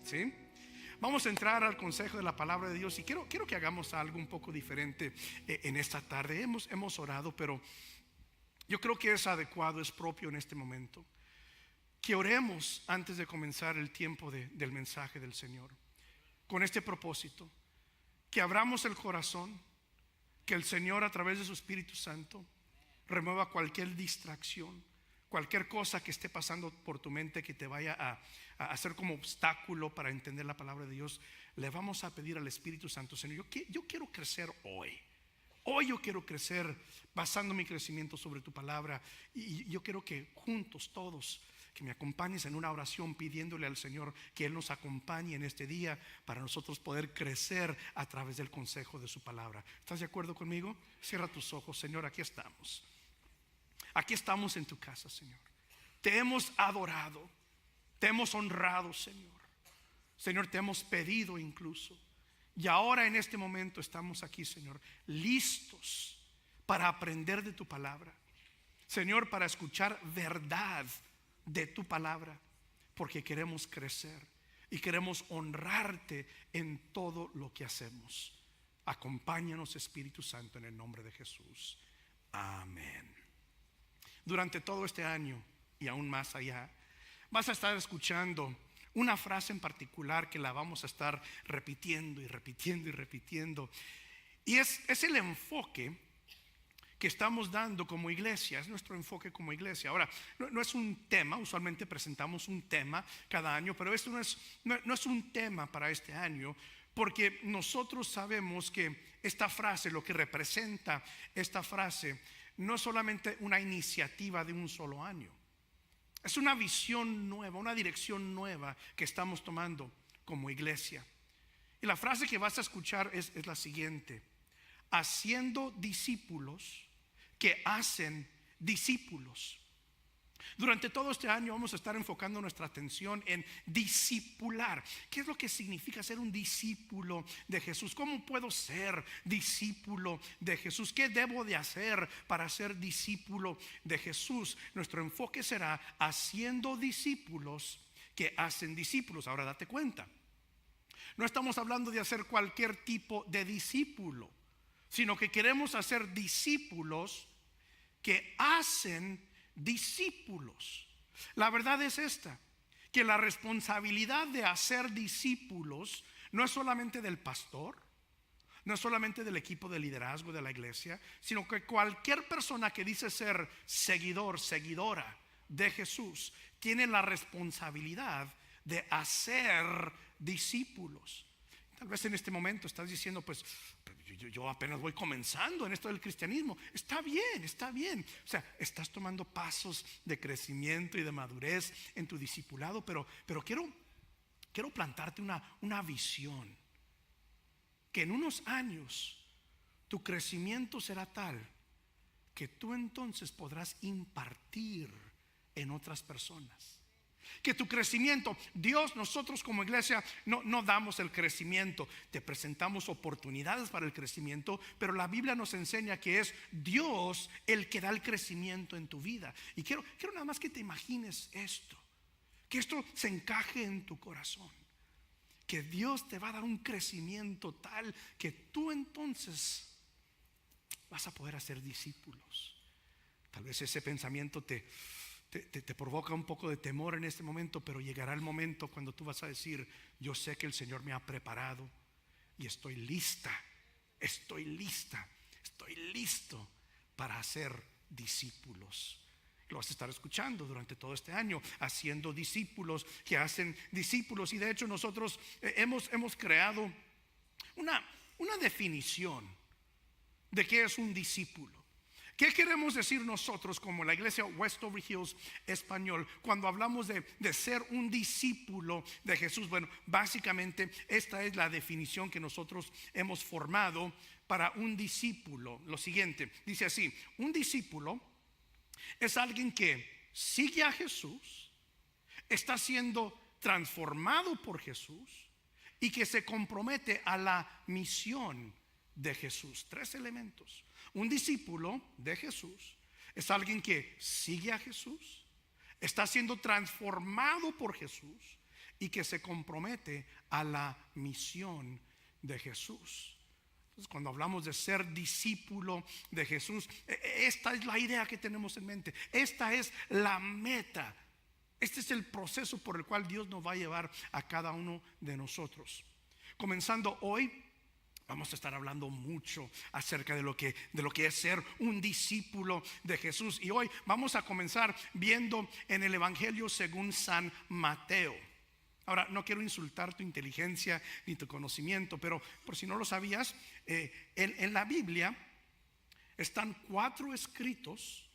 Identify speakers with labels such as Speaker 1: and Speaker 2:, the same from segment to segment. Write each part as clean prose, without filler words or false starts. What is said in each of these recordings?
Speaker 1: ¿sí? Vamos a entrar al consejo de la palabra de Dios y quiero que hagamos algo un poco diferente en esta tarde. Hemos orado, pero yo creo que es adecuado, es propio en este momento que oremos antes de comenzar el tiempo del mensaje del Señor, con este propósito, que abramos el corazón, que el Señor a través de su Espíritu Santo remueva cualquier distracción, cualquier cosa que esté pasando por tu mente que te vaya a hacer como obstáculo para entender la palabra de Dios. Le vamos a pedir al Espíritu Santo: Señor, yo quiero crecer hoy. Hoy yo quiero crecer basando mi crecimiento sobre tu palabra, y yo quiero que juntos todos, que me acompañes en una oración pidiéndole al Señor que Él nos acompañe en este día para nosotros poder crecer a través del consejo de su palabra. ¿Estás de acuerdo conmigo? Cierra tus ojos. Señor, aquí estamos. Aquí estamos en tu casa, Señor. Te hemos adorado, te hemos honrado, Señor. Señor, te hemos pedido incluso. Y ahora en este momento estamos aquí, Señor, listos para aprender de tu palabra. Señor, para escuchar verdad de tu palabra, porque queremos crecer y queremos honrarte en todo lo que hacemos. Acompáñanos, Espíritu Santo, en el nombre de Jesús. Amén. Durante todo este año y aún más allá, vas a estar escuchando una frase en particular que la vamos a estar repitiendo y repitiendo y repitiendo. Y es el enfoque que estamos dando como iglesia, es nuestro enfoque como iglesia. Ahora, no es un tema, usualmente presentamos un tema cada año, pero esto no es un tema para este año, porque nosotros sabemos que esta frase, lo que representa esta frase, no es solamente una iniciativa de un solo año. Es una visión nueva, una dirección nueva que estamos tomando como iglesia. Y la frase que vas a escuchar es la siguiente: haciendo discípulos que hacen discípulos. Durante todo este año vamos a estar enfocando nuestra atención en discipular. ¿Qué es lo que significa ser un discípulo de Jesús? ¿Cómo puedo ser discípulo de Jesús? ¿Qué debo de hacer para ser discípulo de Jesús? Nuestro enfoque será haciendo discípulos que hacen discípulos. Ahora date cuenta, no estamos hablando de hacer cualquier tipo de discípulo, sino que queremos hacer discípulos que hacen discípulos. La verdad es esta, que la responsabilidad de hacer discípulos no es solamente del pastor, no es solamente del equipo de liderazgo de la iglesia, sino que cualquier persona que dice ser seguidor, seguidora de Jesús, tiene la responsabilidad de hacer discípulos. Tal vez en este momento estás diciendo: pues yo apenas voy comenzando en esto del cristianismo. Está bien. O sea, estás tomando pasos de crecimiento y de madurez en tu discipulado, pero quiero plantarte una visión, que en unos años tu crecimiento será tal que tú entonces podrás impartir en otras personas. Que tu crecimiento, nosotros como iglesia no damos el crecimiento, te presentamos oportunidades para el crecimiento, pero la Biblia nos enseña que es Dios el que da el crecimiento en tu vida. Y quiero nada más que te imagines esto, que esto se encaje en tu corazón, que Dios te va a dar un crecimiento tal que tú entonces vas a poder hacer discípulos. Tal vez ese pensamiento te provoca un poco de temor en este momento, pero llegará el momento cuando tú vas a decir: yo sé que el Señor me ha preparado y estoy listo para hacer discípulos. Lo vas a estar escuchando durante todo este año, haciendo discípulos que hacen discípulos. Y de hecho nosotros hemos creado una definición de qué es un discípulo. ¿Qué queremos decir nosotros como la iglesia Westover Hills Español cuando hablamos de ser un discípulo de Jesús? Bueno, básicamente esta es la definición que nosotros hemos formado para un discípulo. Lo siguiente, dice así: un discípulo es alguien que sigue a Jesús, está siendo transformado por Jesús y que se compromete a la misión de Jesús. 3 elementos. Un discípulo de Jesús es alguien que sigue a Jesús, está siendo transformado por Jesús y que se compromete a la misión de Jesús. Entonces, cuando hablamos de ser discípulo de Jesús, esta es la idea que tenemos en mente. Esta es la meta. Este es el proceso por el cual Dios nos va a llevar a cada uno de nosotros. Comenzando hoy, vamos a estar hablando mucho acerca de lo que es ser un discípulo de Jesús. Y hoy vamos a comenzar viendo en el Evangelio según San Mateo. Ahora, no quiero insultar tu inteligencia ni tu conocimiento, pero por si no lo sabías, en la Biblia están 4 escritos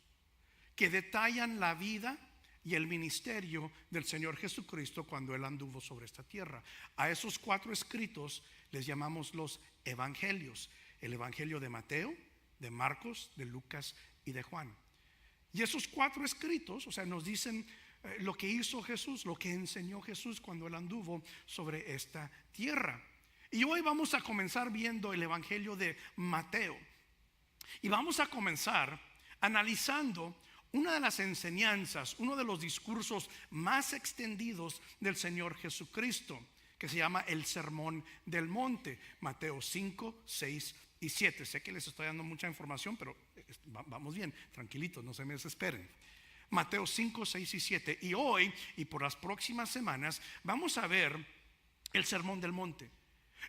Speaker 1: que detallan la vida y el ministerio del Señor Jesucristo cuando Él anduvo sobre esta tierra. A esos 4 escritos les llamamos los evangelios: el evangelio de Mateo, de Marcos, de Lucas y de Juan. Y esos 4 escritos, o sea, nos dicen lo que hizo Jesús, lo que enseñó Jesús cuando Él anduvo sobre esta tierra. Y hoy vamos a comenzar viendo el evangelio de Mateo. Y vamos a comenzar analizando una de las enseñanzas, uno de los discursos más extendidos del Señor Jesucristo, que se llama el Sermón del Monte, Mateo 5, 6 y 7. Sé que les estoy dando mucha información, pero vamos bien, tranquilitos, no se me desesperen. Mateo 5, 6 y 7. Y hoy y por las próximas semanas vamos a ver el Sermón del Monte.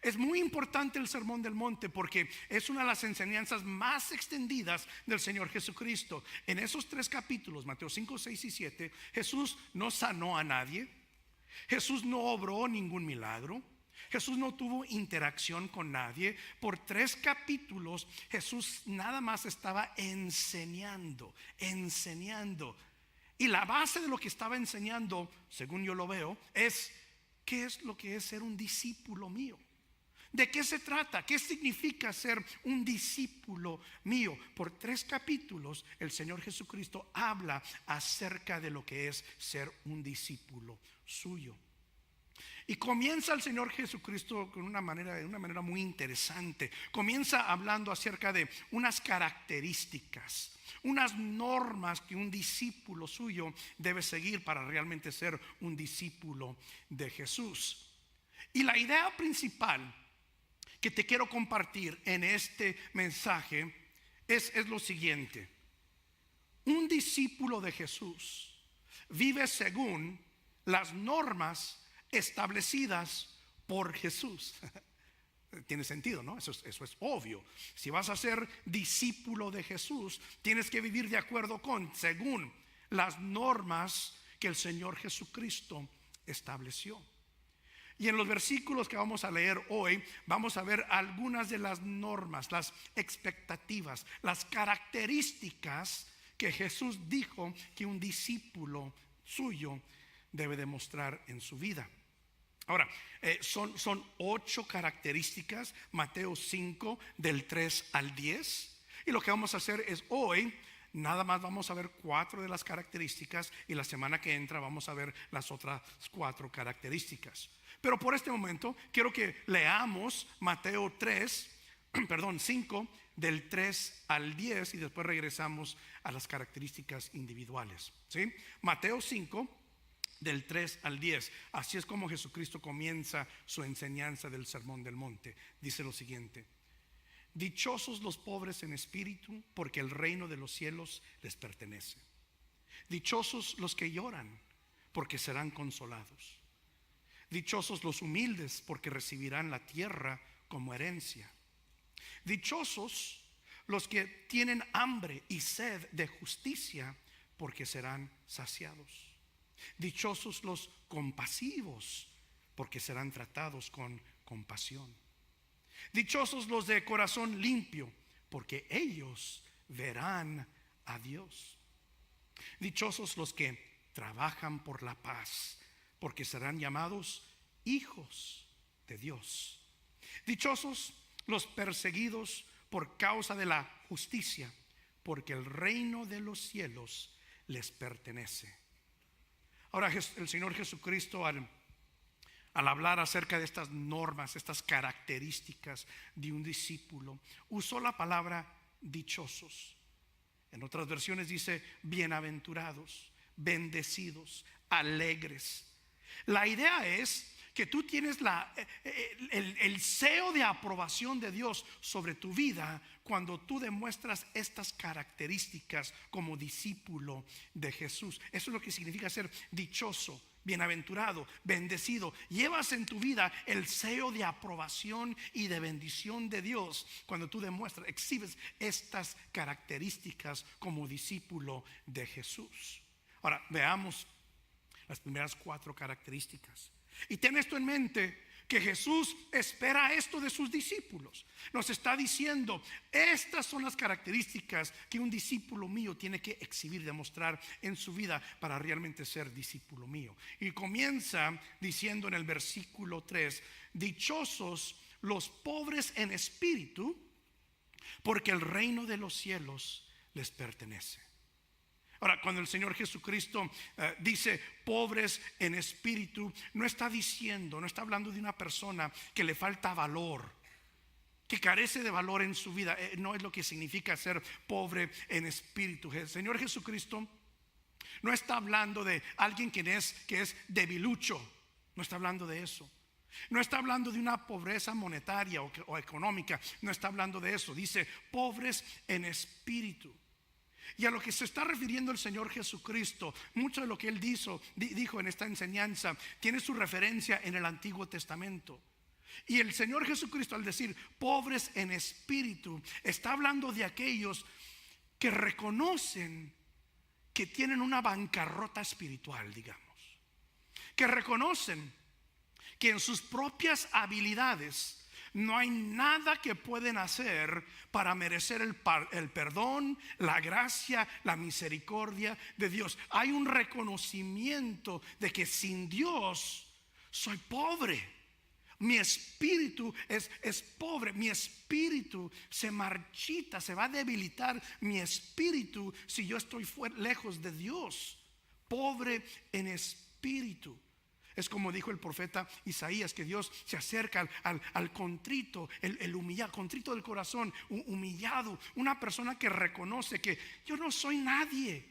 Speaker 1: Es muy importante el Sermón del Monte porque es una de las enseñanzas más extendidas del Señor Jesucristo. En esos 3 capítulos, Mateo 5, 6 y 7, Jesús no sanó a nadie. Jesús no obró ningún milagro. Jesús no tuvo interacción con nadie. Por 3 capítulos Jesús nada más estaba enseñando. Y la base de lo que estaba enseñando, según yo lo veo, es ¿qué es lo que es ser un discípulo mío? ¿De qué se trata? ¿Qué significa ser un discípulo mío? Por 3 capítulos el Señor Jesucristo habla acerca de lo que es ser un discípulo suyo. Y comienza el Señor Jesucristo de una manera muy interesante. Comienza hablando acerca de unas características, unas normas que un discípulo suyo debe seguir para realmente ser un discípulo de Jesús. Y la idea principal que te quiero compartir en este mensaje es lo siguiente: un discípulo de Jesús vive según las normas establecidas por Jesús. Tiene sentido, ¿no? Eso es obvio. Si vas a ser discípulo de Jesús, tienes que vivir de acuerdo según las normas que el Señor Jesucristo estableció. Y en los versículos que vamos a leer hoy, vamos a ver algunas de las normas, las expectativas, las características que Jesús dijo que un discípulo suyo debe demostrar en su vida. Ahora, son 8 características, Mateo 5 del 3 al 10. Y lo que vamos a hacer es hoy, nada más vamos a ver 4 de las características, y la semana que entra vamos a ver las otras 4 características. Pero por este momento quiero que leamos Mateo 5 del 3 al 10 y después regresamos a las características individuales, ¿sí? Mateo 5 del 3 al 10. Así es como Jesucristo comienza su enseñanza del Sermón del Monte. Dice lo siguiente: dichosos los pobres en espíritu, porque el reino de los cielos les pertenece. Dichosos los que lloran, porque serán consolados. Dichosos los humildes, porque recibirán la tierra como herencia. Dichosos los que tienen hambre y sed de justicia, porque serán saciados. Dichosos los compasivos, porque serán tratados con compasión. Dichosos los de corazón limpio, porque ellos verán a Dios. Dichosos los que trabajan por la paz, porque serán llamados hijos de Dios. Dichosos los perseguidos por causa de la justicia, porque el reino de los cielos les pertenece. Ahora, el Señor Jesucristo, al hablar acerca de estas normas, estas características de un discípulo, usó la palabra dichosos. En otras versiones dice bienaventurados, bendecidos, alegres. La idea es que tú tienes el sello de aprobación de Dios sobre tu vida cuando tú demuestras estas características como discípulo de Jesús. Eso es lo que significa ser dichoso, bienaventurado, bendecido. Llevas en tu vida el sello de aprobación y de bendición de Dios cuando tú demuestras, exhibes estas características como discípulo de Jesús. Ahora veamos las primeras 4 características. Y ten esto en mente, que Jesús espera esto de sus discípulos. Nos está diciendo, estas son las características que un discípulo mío tiene que exhibir, demostrar en su vida para realmente ser discípulo mío. Y comienza diciendo en el versículo 3, dichosos los pobres en espíritu, porque el reino de los cielos les pertenece. Ahora, cuando el Señor Jesucristo dice pobres en espíritu, no está hablando de una persona que le falta valor, que carece de valor en su vida. No es lo que significa ser pobre en espíritu. El Señor Jesucristo no está hablando de alguien que es debilucho. No está hablando de eso. No está hablando de una pobreza monetaria o económica. No está hablando de eso. Dice pobres en espíritu. Y a lo que se está refiriendo el Señor Jesucristo, mucho de lo que Él dijo en esta enseñanza tiene su referencia en el Antiguo Testamento. Y el Señor Jesucristo, al decir pobres en espíritu, está hablando de aquellos que reconocen que tienen una bancarrota espiritual, digamos, que reconocen que en sus propias habilidades no hay nada que pueden hacer para merecer el perdón, la gracia, la misericordia de Dios. Hay un reconocimiento de que sin Dios soy pobre. Mi espíritu es pobre. Mi espíritu se marchita, se va a debilitar mi espíritu si yo estoy lejos de Dios. Pobre en espíritu. Es como dijo el profeta Isaías, que Dios se acerca al contrito, el humillado, contrito del corazón, humillado, una persona que reconoce que yo no soy nadie,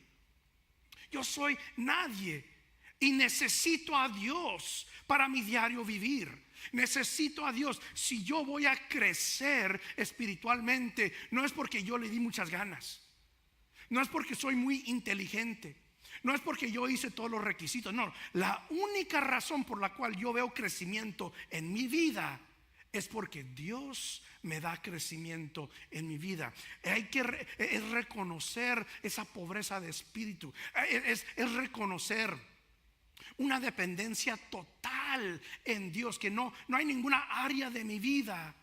Speaker 1: yo soy nadie y necesito a Dios para mi diario vivir. Necesito a Dios. Si yo voy a crecer espiritualmente, no es porque yo le di muchas ganas, no es porque soy muy inteligente, no es porque yo hice todos los requisitos. No, la única razón por la cual yo veo crecimiento en mi vida es porque Dios me da crecimiento en mi vida. Es reconocer esa pobreza de espíritu, es reconocer una dependencia total en Dios, que no hay ninguna área de mi vida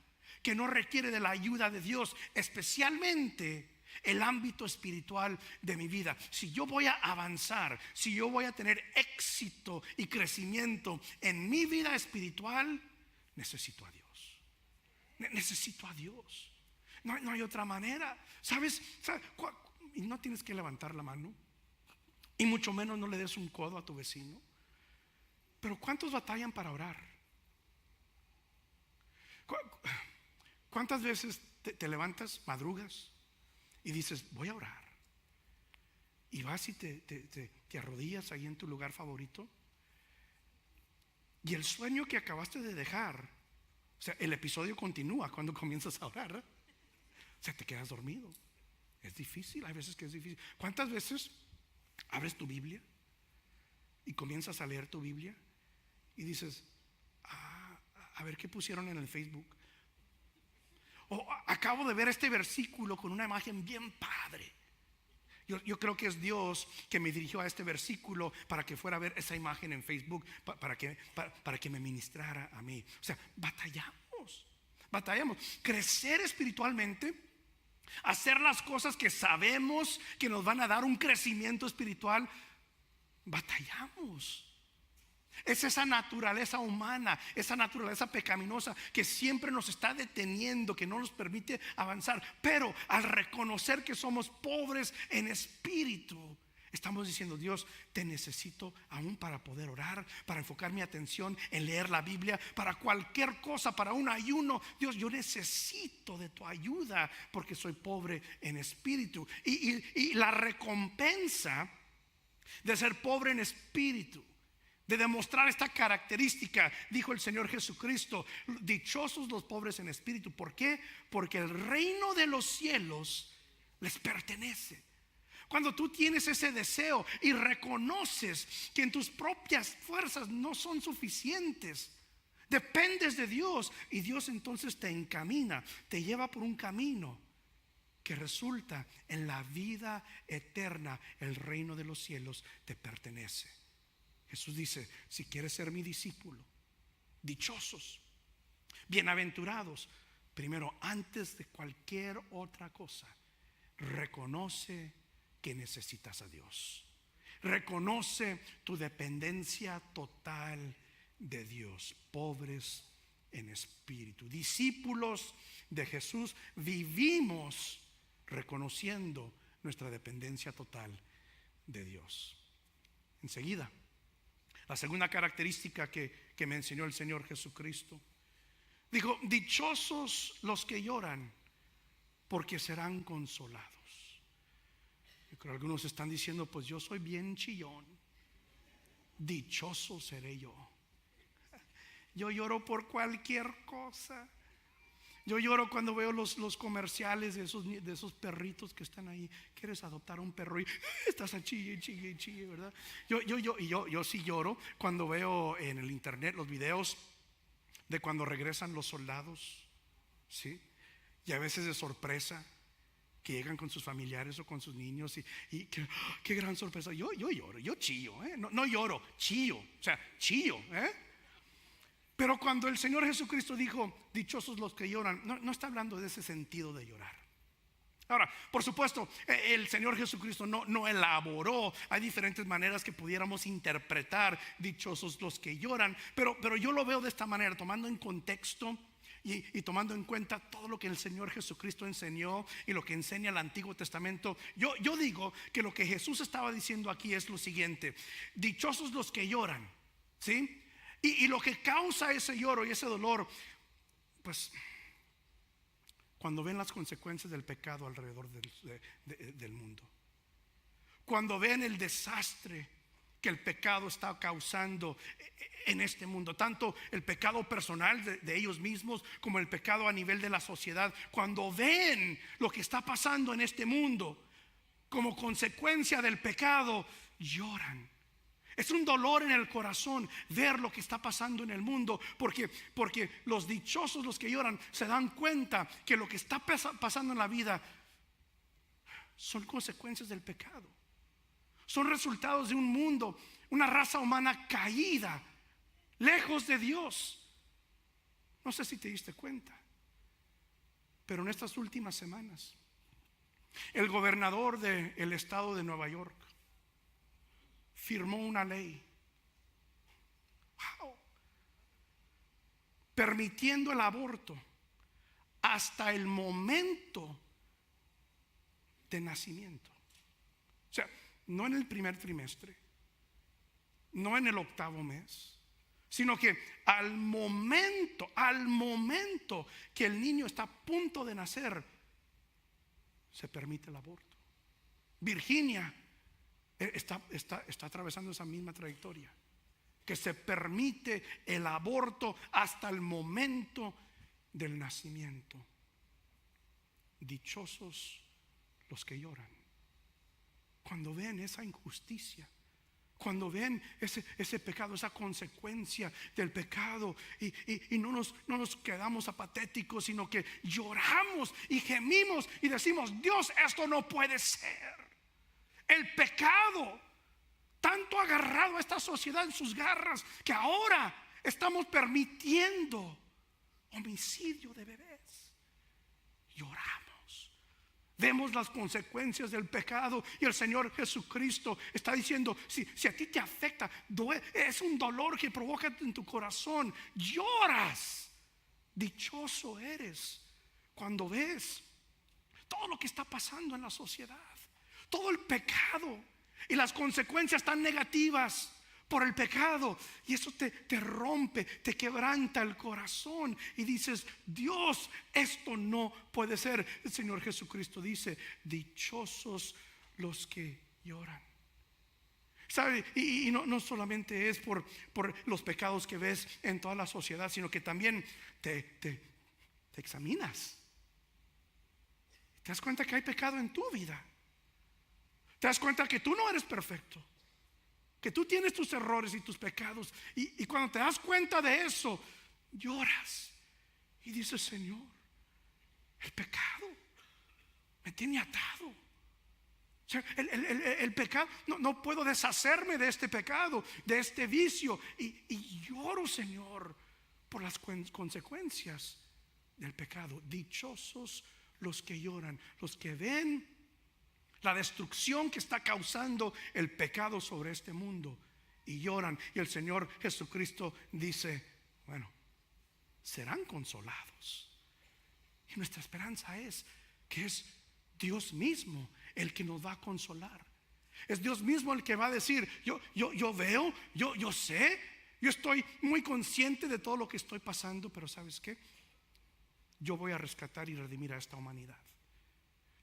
Speaker 1: que no requiere de la ayuda de Dios, especialmente el ámbito espiritual de mi vida. Si yo voy a avanzar, si yo voy a tener éxito y crecimiento en mi vida espiritual, necesito a Dios. Necesito a Dios. No hay otra manera. ¿Sabes? Y no tienes que levantar la mano, y mucho menos no le des un codo a tu vecino. Pero ¿cuántos batallan para orar? ¿Cuántas veces te levantas, madrugas y dices voy a orar? Y vas y te arrodillas ahí en tu lugar favorito, y el sueño que acabaste de dejar, o sea, el episodio continúa cuando comienzas a orar. O sea, te quedas dormido. Es difícil, hay veces que es difícil. ¿Cuántas veces abres tu Biblia y comienzas a leer tu Biblia y dices a ver qué pusieron en el Facebook? O acabo de ver este versículo con una imagen bien padre. Yo creo que es Dios que me dirigió a este versículo para que fuera a ver esa imagen en Facebook, para que me ministrara a mí. O sea, batallamos. Crecer espiritualmente, hacer las cosas que sabemos que nos van a dar un crecimiento espiritual, batallamos. Es esa naturaleza humana, esa naturaleza pecaminosa que siempre nos está deteniendo, que no nos permite avanzar. Pero al reconocer que somos pobres en espíritu, estamos diciendo: Dios, te necesito aún para poder orar, para enfocar mi atención en leer la Biblia, para cualquier cosa, para un ayuno. Dios, yo necesito de tu ayuda porque soy pobre en espíritu. Y la recompensa de ser pobre en espíritu de demostrar esta característica, dijo el Señor Jesucristo: dichosos los pobres en espíritu. ¿Por qué? Porque el reino de los cielos les pertenece. Cuando tú tienes ese deseo y reconoces que en tus propias fuerzas no son suficientes, dependes de Dios, y Dios entonces te encamina, te lleva por un camino que resulta en la vida eterna. El reino de los cielos te pertenece. Jesús dice: si quieres ser mi discípulo, dichosos, bienaventurados, primero, antes de cualquier otra cosa, reconoce que necesitas a Dios. Reconoce tu dependencia total de Dios. Pobres en espíritu, discípulos de Jesús, vivimos reconociendo nuestra dependencia total de Dios. Enseguida, la segunda característica que me enseñó el Señor Jesucristo, dijo: dichosos los que lloran, porque serán consolados. Yo creo que algunos están diciendo: pues yo soy bien chillón, dichoso seré yo. Yo lloro por cualquier cosa. Yo lloro cuando veo los comerciales de esos perritos que están ahí. Quieres adoptar un perro y estás a chille, chille, chille, ¿verdad? Yo sí lloro cuando veo en el internet los videos de cuando regresan los soldados, ¿sí? Y a veces de sorpresa, que llegan con sus familiares o con sus niños y qué gran sorpresa. Yo lloro, yo chillo, no lloro, chillo, o sea, chillo, Pero cuando el Señor Jesucristo dijo: dichosos los que lloran, no está hablando de ese sentido de llorar. Ahora, por supuesto, el Señor Jesucristo no elaboró. Hay diferentes maneras que pudiéramos interpretar dichosos los que lloran, pero yo lo veo de esta manera, tomando en contexto y tomando en cuenta todo lo que el Señor Jesucristo enseñó y lo que enseña el Antiguo Testamento. Yo digo que lo que Jesús estaba diciendo aquí es lo siguiente: dichosos los que lloran, ¿sí? Y lo que causa ese lloro y ese dolor, pues cuando ven las consecuencias del pecado alrededor del mundo, cuando ven el desastre que el pecado está causando en este mundo, tanto el pecado personal de ellos mismos como el pecado a nivel de la sociedad. Cuando ven lo que está pasando en este mundo como consecuencia del pecado, lloran. Es un dolor en el corazón ver lo que está pasando en el mundo, porque los dichosos, los que lloran, se dan cuenta que lo que está pasando en la vida son consecuencias del pecado. Son resultados de un mundo, una raza humana caída, lejos de Dios. No sé si te diste cuenta, pero en estas últimas semanas, el gobernador del estado de Nueva York firmó una ley, permitiendo el aborto hasta el momento de nacimiento. O sea, no en el primer trimestre, no en el 8º mes, sino que al momento que el niño está a punto de nacer, se permite el aborto. Virginia está atravesando esa misma trayectoria, que se permite el aborto hasta el momento del nacimiento. Dichosos los que lloran cuando ven esa injusticia, cuando ven ese pecado, esa consecuencia del pecado, y no nos quedamos apatéticos, sino que lloramos y gemimos y decimos: Dios, esto no puede ser. El pecado tanto ha agarrado a esta sociedad en sus garras que ahora estamos permitiendo homicidio de bebés. Lloramos, vemos las consecuencias del pecado, y el Señor Jesucristo está diciendo: si a ti te afecta, es un dolor que provoca en tu corazón, lloras. Dichoso eres cuando ves todo lo que está pasando en la sociedad, todo el pecado y las consecuencias tan negativas por el pecado, y eso te rompe, te quebranta el corazón, y dices: Dios, esto no puede ser. El Señor Jesucristo dice: dichosos los que lloran. ¿Sabe? Y no solamente es por los pecados que ves en toda la sociedad, sino que también te examinas. Te das cuenta que hay pecado en tu vida. Te das cuenta que tú no eres perfecto, que tú tienes tus errores y tus pecados. Y cuando te das cuenta de eso, lloras y dices: Señor, el pecado me tiene atado. O sea, el pecado, no puedo deshacerme de este pecado, de este vicio. Y lloro, Señor, por las consecuencias del pecado. Dichosos los que lloran, los que ven la destrucción que está causando el pecado sobre este mundo y lloran. Y el Señor Jesucristo dice: bueno, serán consolados. Y nuestra esperanza es que es Dios mismo el que nos va a consolar. Es Dios mismo el que va a decir: yo veo, yo sé, yo estoy muy consciente de todo lo que estoy pasando, pero ¿sabes qué? Yo voy a rescatar y redimir a esta humanidad.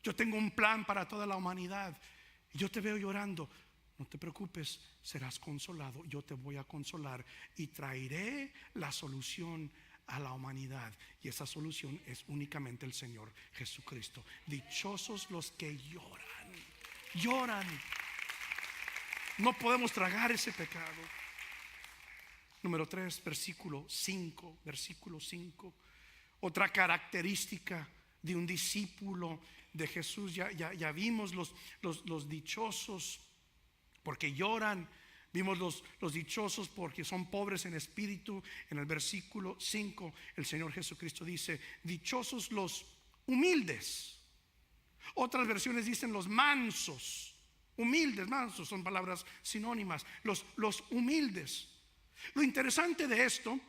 Speaker 1: Yo tengo un plan para toda la humanidad. Y yo te veo llorando. No te preocupes, serás consolado. Yo te voy a consolar y traeré la solución a la humanidad. Y esa solución es únicamente el Señor Jesucristo. Dichosos los que lloran. Lloran. No podemos tragar ese pecado. Número 3, versículo 5. Otra característica de un discípulo de Jesús. Ya vimos los dichosos porque lloran. Vimos los dichosos porque son pobres en espíritu. En el versículo 5 el Señor Jesucristo dice: dichosos los humildes. Otras versiones dicen los mansos. Humildes, mansos son palabras sinónimas. Los humildes. Lo interesante de esto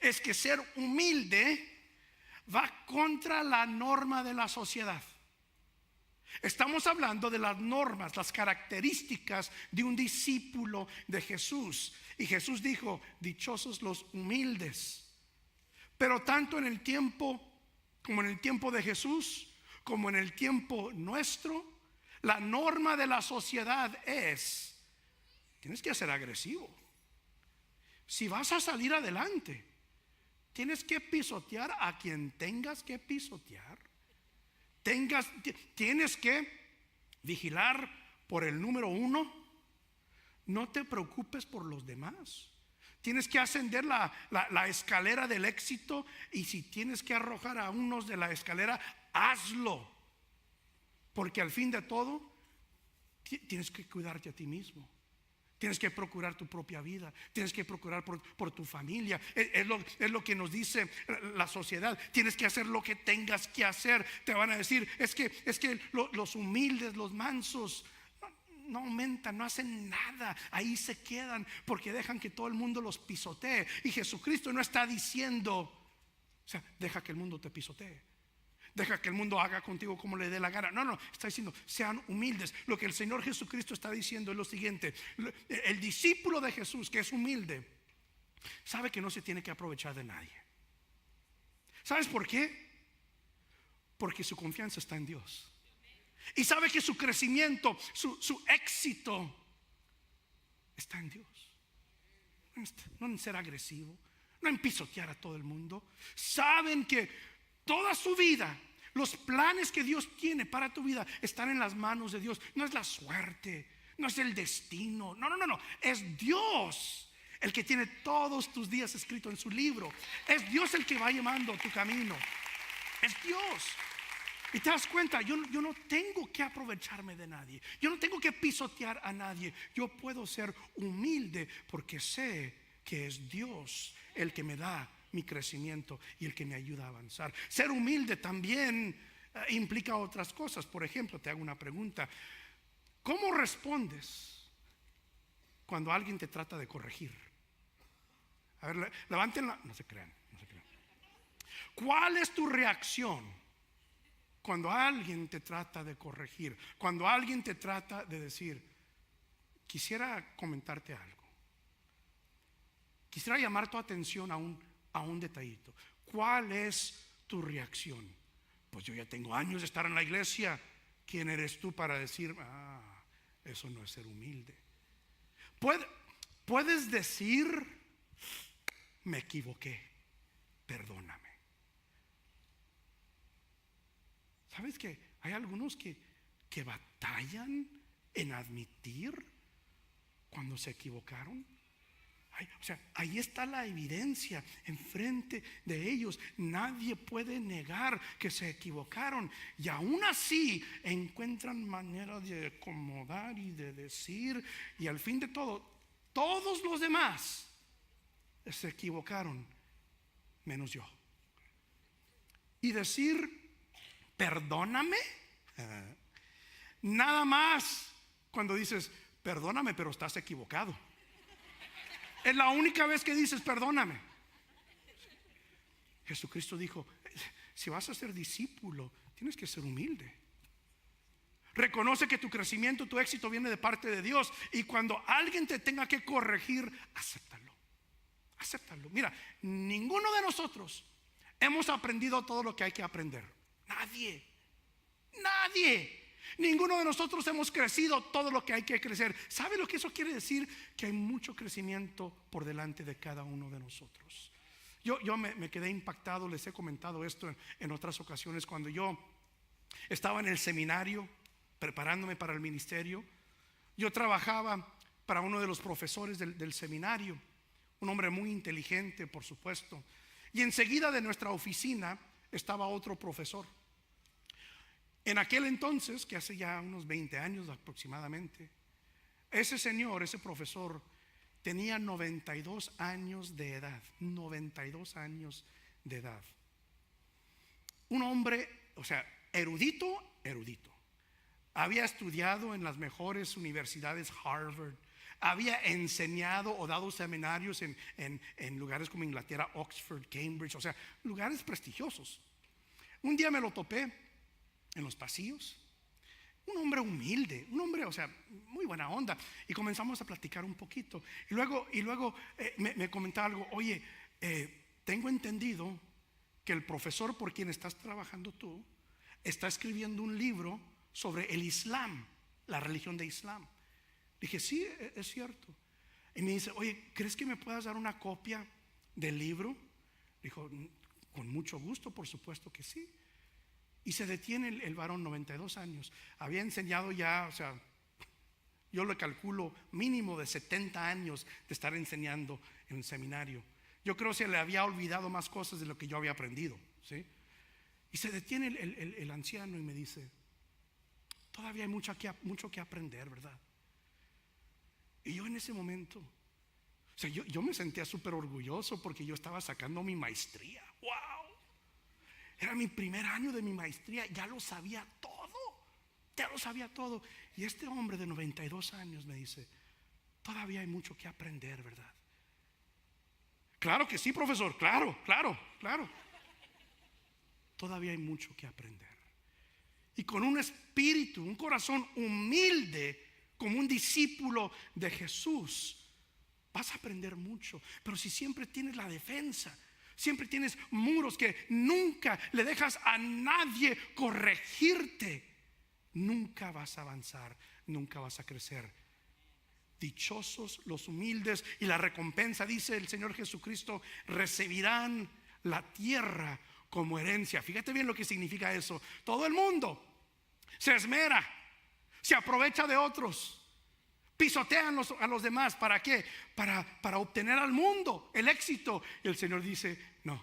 Speaker 1: es que ser humilde va contra la norma de la sociedad. Estamos hablando de las normas, las características de un discípulo de Jesús. Y Jesús dijo: dichosos los humildes. Pero tanto en el tiempo como en el tiempo de Jesús, como en el tiempo nuestro, la norma de la sociedad es: tienes que ser agresivo. Si vas a salir adelante, tienes que pisotear a quien tengas que pisotear. Tienes que vigilar por el número 1. No te preocupes por los demás. Tienes que ascender la escalera del éxito. Y si tienes que arrojar a unos de la escalera, hazlo. Porque al fin de todo, tienes que cuidarte a ti mismo. Tienes que procurar tu propia vida. Tienes que procurar por tu familia. Es lo que nos dice la sociedad. Tienes que hacer lo que tengas que hacer. Te van a decir: es que los humildes, los mansos, no aumentan, no hacen nada. Ahí se quedan porque dejan que todo el mundo los pisotee. Y Jesucristo no está diciendo: o sea, deja que el mundo te pisotee, deja que el mundo haga contigo como le dé la gana. No, está diciendo: sean humildes. Lo que el Señor Jesucristo está diciendo es lo siguiente: el discípulo de Jesús que es humilde sabe que no se tiene que aprovechar de nadie. ¿Sabes por qué? Porque su confianza está en Dios. Y sabe que su crecimiento, su éxito está en Dios. No en ser agresivo, no en pisotear a todo el mundo. Saben que toda su vida, los planes que Dios tiene para tu vida están en las manos de Dios. No es la suerte, no es el destino. No. Es Dios el que tiene todos tus días escritos en su libro. Es Dios el que va llevando tu camino. Es Dios. Y te das cuenta, yo no tengo que aprovecharme de nadie. Yo no tengo que pisotear a nadie. Yo puedo ser humilde porque sé que es Dios el que me da mi crecimiento y el que me ayuda a avanzar. Ser humilde también implica otras cosas. Por ejemplo, te hago una pregunta: ¿cómo respondes cuando alguien te trata de corregir? A ver, levántenla. No se crean. ¿Cuál es tu reacción cuando alguien te trata de corregir? Cuando alguien te trata de decir: quisiera comentarte algo, quisiera llamar tu atención a un detallito. ¿Cuál es tu reacción? Pues yo ya tengo años de estar en la iglesia. ¿Quién eres tú para decir: eso no es ser humilde? Puedes decir, me equivoqué, perdóname. ¿Sabes que hay algunos que batallan en admitir cuando se equivocaron? O sea, ahí está la evidencia enfrente de ellos. Nadie puede negar que se equivocaron, y aún así encuentran manera de acomodar y de decir, y al fin de todo, todos los demás se equivocaron menos yo. Y decir, perdóname, nada más cuando dices, perdóname, pero estás equivocado. Es la única vez que dices, perdóname. Jesucristo dijo, si vas a ser discípulo, tienes que ser humilde. Reconoce que tu crecimiento, tu éxito viene de parte de Dios, y cuando alguien te tenga que corregir, acéptalo. Acéptalo. Mira, ninguno de nosotros hemos aprendido todo lo que hay que aprender. Nadie. Ninguno de nosotros hemos crecido todo lo que hay que crecer. ¿Sabe lo que eso quiere decir? Que hay mucho crecimiento por delante de cada uno de nosotros. Yo me quedé impactado. Les he comentado esto en otras ocasiones. Cuando yo estaba en el seminario preparándome para el ministerio, yo trabajaba para uno de los profesores del seminario, un hombre muy inteligente, por supuesto. Y enseguida de nuestra oficina estaba otro profesor. En aquel entonces, que hace ya unos 20 años aproximadamente, ese señor, ese profesor, tenía 92 años de edad. 92 años de edad. Un hombre, o sea, erudito. Había estudiado en las mejores universidades, Harvard. Había enseñado o dado seminarios en lugares como Inglaterra, Oxford, Cambridge, o sea, lugares prestigiosos. Un día me lo topé en los pasillos. Un hombre humilde, un hombre, o sea, muy buena onda. Y comenzamos a platicar un poquito. Y luego me comentaba algo. Oye, tengo entendido que el profesor por quien estás trabajando tú está escribiendo un libro sobre el Islam, la religión de Islam. Dije, sí, es cierto. Y me dice, oye, ¿crees que me puedas dar una copia del libro? Dijo, con mucho gusto, por supuesto que sí. Y se detiene el varón, 92 años. Había enseñado ya, o sea, yo le calculo mínimo de 70 años de estar enseñando en un seminario. Yo creo que se le había olvidado más cosas de lo que yo había aprendido, ¿sí? Y se detiene el anciano y me dice, todavía hay mucho que aprender, ¿verdad? Y yo en ese momento, o sea, yo me sentía súper orgulloso porque yo estaba sacando mi maestría. ¡Wow! Era mi primer año de mi maestría, ya lo sabía todo. Y este hombre de 92 años me dice, todavía hay mucho que aprender, ¿verdad? Claro que sí, profesor, claro. Todavía hay mucho que aprender. Y con un espíritu, un corazón humilde, como un discípulo de Jesús, vas a aprender mucho. Pero si siempre tienes la defensa, siempre tienes muros que nunca le dejas a nadie corregirte, nunca vas a avanzar, nunca vas a crecer. Dichosos los humildes, y la recompensa, dice el Señor Jesucristo, recibirán la tierra como herencia. Fíjate bien lo que significa eso. Todo el mundo se esmera, se aprovecha de otros, pisotean a los demás. ¿Para qué? Para obtener al mundo el éxito. Y el Señor dice, no,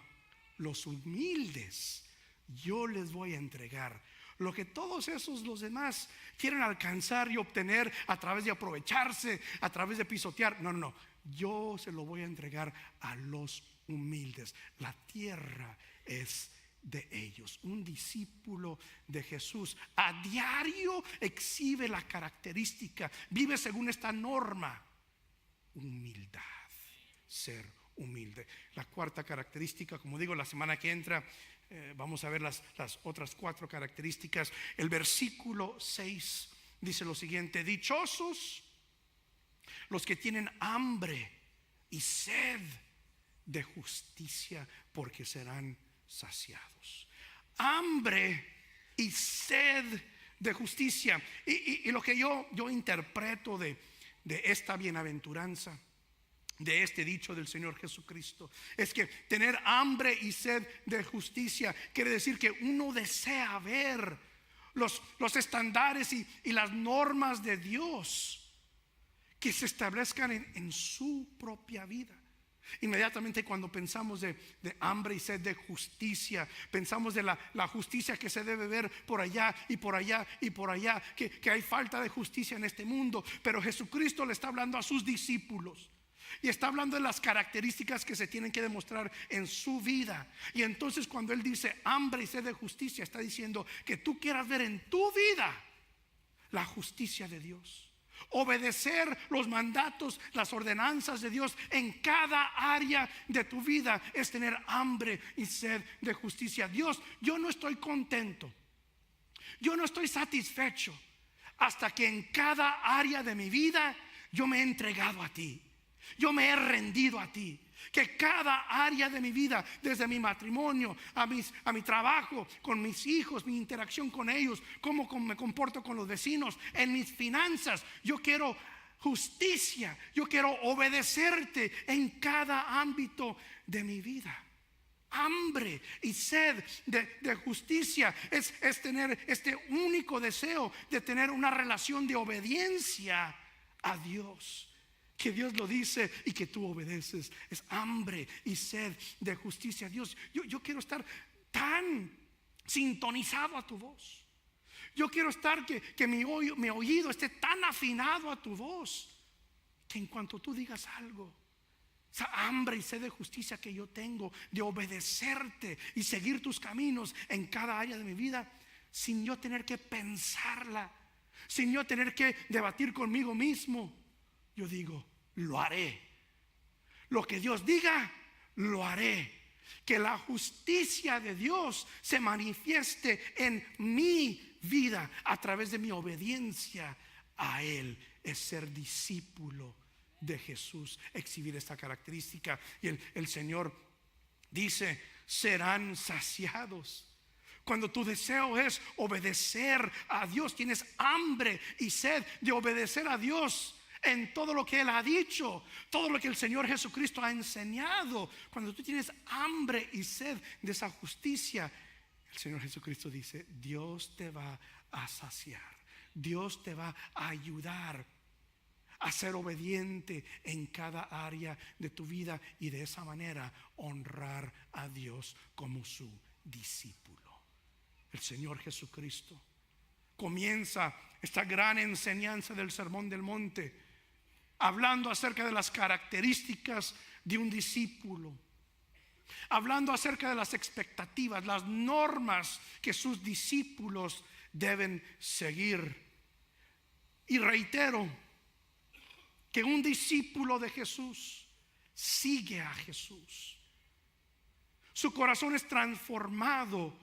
Speaker 1: los humildes yo les voy a entregar lo que todos los demás quieren alcanzar y obtener a través de aprovecharse, a través de pisotear. No, yo se lo voy a entregar a los humildes. La tierra es de ellos. Un discípulo de Jesús a diario exhibe la característica, vive según esta norma: humildad, ser humilde. La cuarta característica, como digo, la semana que entra vamos a ver las otras 4 características. El versículo 6 dice lo siguiente: dichosos los que tienen hambre y sed de justicia, porque serán saciados. Hambre y sed de justicia. Y lo que yo interpreto de de esta bienaventuranza, de este dicho del Señor Jesucristo, es que tener hambre y sed de justicia quiere decir que uno desea ver los estándares y las normas de Dios que se establezcan en su propia vida. Inmediatamente cuando pensamos de hambre y sed de justicia, pensamos de la justicia que se debe ver por allá y por allá y por allá, que hay falta de justicia en este mundo. Pero Jesucristo le está hablando a sus discípulos y está hablando de las características que se tienen que demostrar en su vida. Y entonces cuando Él dice hambre y sed de justicia, está diciendo que tú quieras ver en tu vida la justicia de Dios. Obedecer los mandatos, las ordenanzas de Dios en cada área de tu vida es tener hambre y sed de justicia. Dios, yo no estoy contento, yo no estoy satisfecho hasta que en cada área de mi vida yo me he entregado a ti, yo me he rendido a ti. Que cada área de mi vida, desde mi matrimonio a mi trabajo, con mis hijos, mi interacción con ellos, cómo me comporto con los vecinos, en mis finanzas, yo quiero justicia, yo quiero obedecerte en cada ámbito de mi vida. Hambre y sed de justicia es tener este único deseo de tener una relación de obediencia a Dios. Que Dios lo dice y que tú obedeces. Es hambre y sed de justicia. Dios, yo quiero estar tan sintonizado a tu voz. Yo quiero estar que mi oído esté tan afinado a tu voz, que en cuanto tú digas algo, esa hambre y sed de justicia que yo tengo, de obedecerte y seguir tus caminos en cada área de mi vida, sin yo tener que pensarla, sin yo tener que debatir conmigo mismo, yo digo, lo haré. Lo que Dios diga, lo haré. Que la justicia de Dios se manifieste en mi vida a través de mi obediencia a Él. Es ser discípulo de Jesús, exhibir esta característica. Y el Señor dice, serán saciados. Cuando tu deseo es obedecer a Dios, tienes hambre y sed de obedecer a Dios en todo lo que Él ha dicho, todo lo que el Señor Jesucristo ha enseñado. Cuando tú tienes hambre y sed de esa justicia, el Señor Jesucristo dice, Dios te va a saciar, Dios te va a ayudar a ser obediente en cada área de tu vida y de esa manera honrar a Dios como su discípulo. El Señor Jesucristo comienza esta gran enseñanza del Sermón del Monte hablando acerca de las características de un discípulo, hablando acerca de las expectativas, las normas que sus discípulos deben seguir. Y reitero que un discípulo de Jesús sigue a Jesús. Su corazón es transformado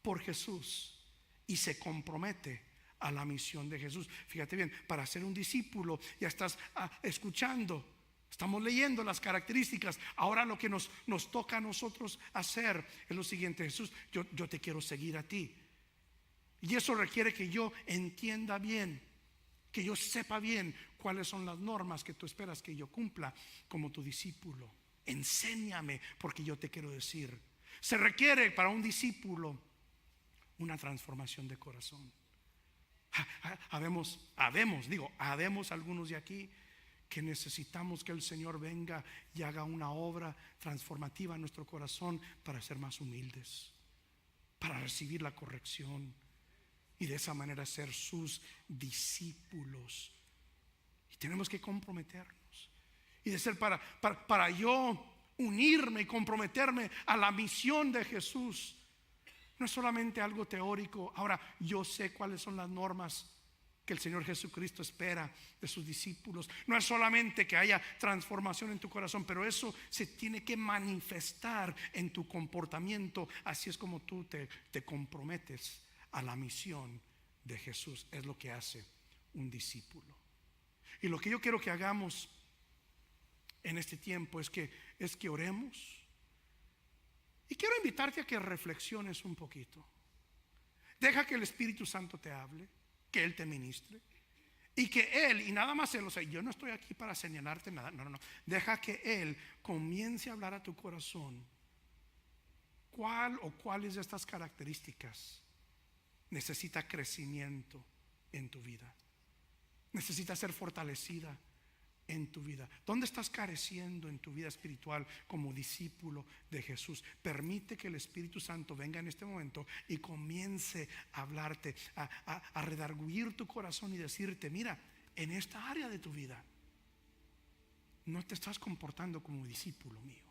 Speaker 1: por Jesús y se compromete a la misión de Jesús. Fíjate bien, para ser un discípulo ya estás escuchando, estamos leyendo las características. Ahora lo que nos toca a nosotros hacer es lo siguiente: Jesús, yo te quiero seguir a ti, y eso requiere que yo entienda bien, que yo sepa bien cuáles son las normas que tú esperas que yo cumpla como tu discípulo. Enséñame, porque yo te quiero decir. Se requiere para un discípulo una transformación de corazón. Habemos algunos de aquí que necesitamos que el Señor venga y haga una obra transformativa en nuestro corazón para ser más humildes, para recibir la corrección y de esa manera ser sus discípulos. Y tenemos que comprometernos y de ser para yo unirme y comprometerme a la misión de Jesús. No es solamente algo teórico. Ahora yo sé cuáles son las normas que el Señor Jesucristo espera de sus discípulos. No es solamente que haya transformación en tu corazón, pero eso se tiene que manifestar en tu comportamiento. Así es como tú te comprometes a la misión de Jesús. Es lo que hace un discípulo. Y lo que yo quiero que hagamos en este tiempo es que oremos. Y quiero invitarte a que reflexiones un poquito. Deja que el Espíritu Santo te hable, que Él te ministre. Y que Él, y nada más Él, o sea, yo no estoy aquí para señalarte nada, no, no, no. Deja que Él comience a hablar a tu corazón. ¿Cuál o cuáles de estas características necesita crecimiento en tu vida? Necesita ser fortalecida en tu vida. ¿Dónde estás careciendo en tu vida espiritual como discípulo de Jesús? Permite que el Espíritu Santo venga en este momento y comience a hablarte, a redarguir tu corazón y decirte: mira, en esta área de tu vida no te estás comportando como discípulo mío.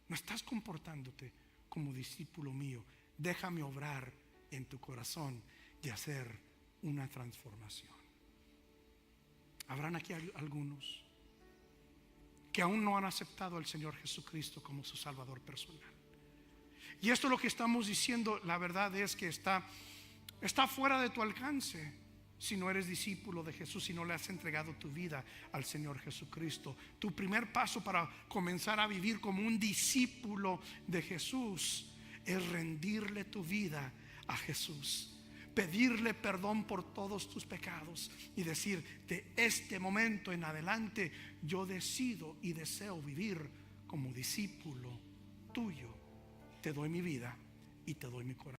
Speaker 1: No estás comportándote como discípulo mío. Déjame obrar en tu corazón y hacer una transformación. Habrán aquí algunos que aún no han aceptado al Señor Jesucristo como su Salvador personal. Y esto es lo que estamos diciendo. La verdad es que está fuera de tu alcance si no eres discípulo de Jesús, si no le has entregado tu vida al Señor Jesucristo. Tu primer paso para comenzar a vivir como un discípulo de Jesús es rendirle tu vida a Jesús, pedirle perdón por todos tus pecados y decir: de este momento en adelante yo decido y deseo vivir como discípulo tuyo. Te doy mi vida y te doy mi corazón.